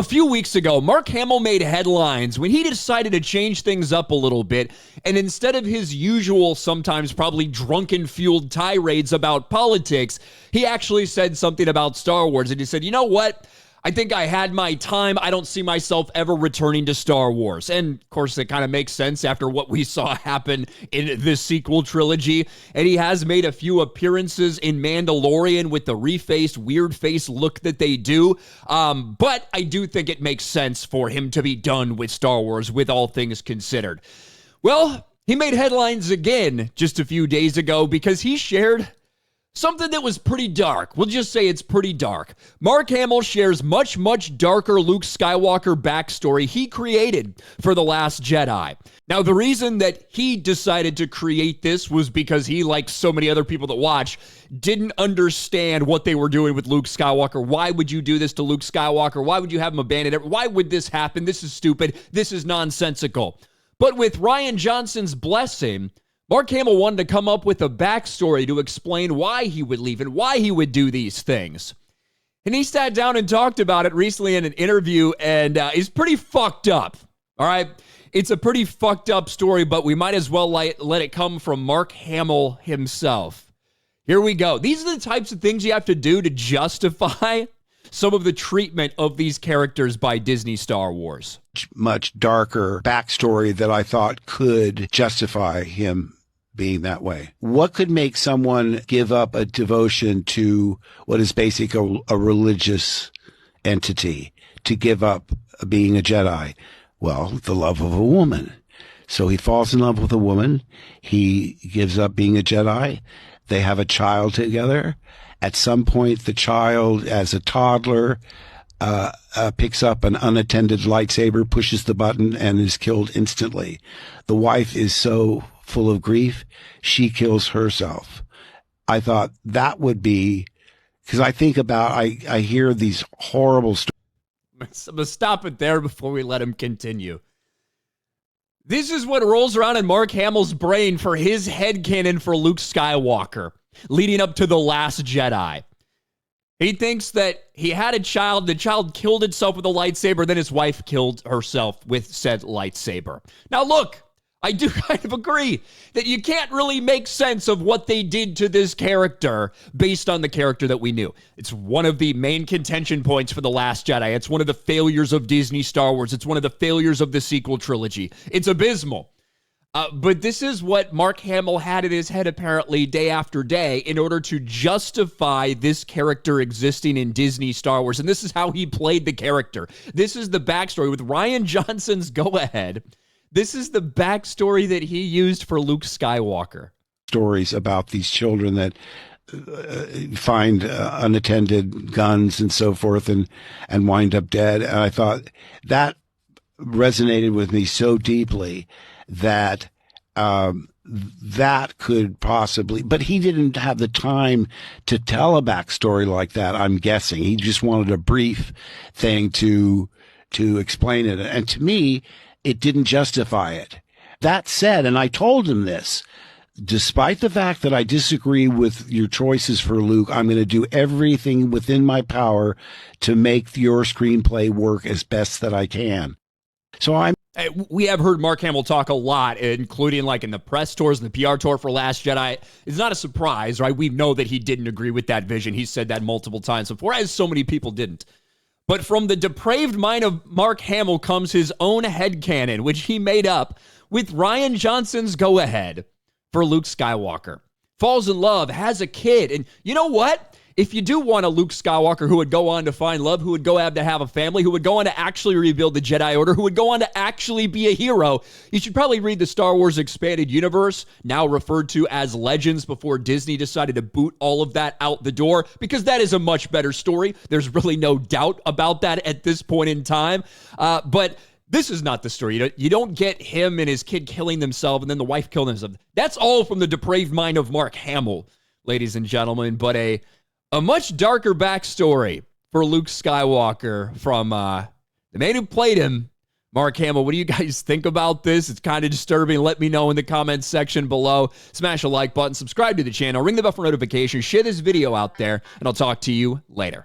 A few weeks ago, Mark Hamill made headlines when he decided to change things up a little bit, and instead of his usual, sometimes probably drunken-fueled tirades about politics, he actually said something about Star Wars, and he said, you know what? I think I had my time. I don't see myself ever returning to Star Wars. And, of course, it kind of makes sense after what we saw happen in this sequel trilogy. And he has made a few appearances in Mandalorian with the refaced, weird face look that they do. But I do think it makes sense for him to be done with Star Wars, with all things considered. Well, he made headlines again just a few days ago because he shared something that was pretty dark. We'll just say it's pretty dark. Mark Hamill shares much, much darker Luke Skywalker backstory he created for The Last Jedi. Now, the reason that he decided to create this was because he, like so many other people that watch, didn't understand what they were doing with Luke Skywalker. Why would you do this to Luke Skywalker? Why would you have him abandon it? Why would this happen? This is stupid. This is nonsensical. But with Rian Johnson's blessing, Mark Hamill wanted to come up with a backstory to explain why he would leave and why he would do these things. And he sat down and talked about it recently in an interview, and he's pretty fucked up, all right? It's a pretty fucked up story, but we might as well let it come from Mark Hamill himself. Here we go. These are the types of things you have to do to justify some of the treatment of these characters by Disney Star Wars. Much darker backstory that I thought could justify him being that way. What could make someone give up a devotion to what is basically a religious entity, to give up being a Jedi? Well, the love of a woman. So he falls in love with a woman. He gives up being a Jedi. They have a child together. At some point, the child, as a toddler, picks up an unattended lightsaber, pushes the button, and is killed instantly. The wife is so full of grief, she kills herself. I thought that would be, because I think about, I hear these horrible stories. I'm going to stop it there before we let him continue. This is what rolls around in Mark Hamill's brain for his headcanon for Luke Skywalker, leading up to The Last Jedi. He thinks that he had a child, the child killed itself with a lightsaber, then his wife killed herself with said lightsaber. Now look, I do kind of agree that you can't really make sense of what they did to this character based on the character that we knew. It's one of the main contention points for The Last Jedi. It's one of the failures of Disney Star Wars. It's one of the failures of the sequel trilogy. It's abysmal. But this is what Mark Hamill had in his head apparently day after day in order to justify this character existing in Disney Star Wars. And this is how he played the character. This is the backstory with Rian Johnson's go-ahead. This is the backstory that he used for Luke Skywalker. Stories about these children that find unattended guns and so forth and wind up dead. And I thought that resonated with me so deeply that that could possibly, but he didn't have the time to tell a backstory like that, I'm guessing. He just wanted a brief thing to explain it. And to me, it didn't justify it. That said, and I told him this, despite the fact that I disagree with your choices for Luke, I'm going to do everything within my power to make your screenplay work as best that I can. So we have heard Mark Hamill talk a lot, including like in the press tours and the PR tour for Last Jedi. It's not a surprise, right? We know that he didn't agree with that vision. He said that multiple times before, as so many people didn't. But from the depraved mind of Mark Hamill comes his own headcanon, which he made up with Rian Johnson's go-ahead for Luke Skywalker. Falls in love, has a kid, and you know what? If you do want a Luke Skywalker who would go on to find love, who would go have to have a family, who would go on to actually rebuild the Jedi Order, who would go on to actually be a hero, you should probably read the Star Wars Expanded Universe, now referred to as Legends, before Disney decided to boot all of that out the door, because that is a much better story. There's really no doubt about that at this point in time. But this is not the story. You don't get him and his kid killing themselves and then the wife killing themselves. That's all from the depraved mind of Mark Hamill, ladies and gentlemen. But a much darker backstory for Luke Skywalker from the man who played him, Mark Hamill. What do you guys think about this? It's kind of disturbing. Let me know in the comments section below. Smash a like button, subscribe to the channel, ring the bell for notifications, share this video out there, and I'll talk to you later.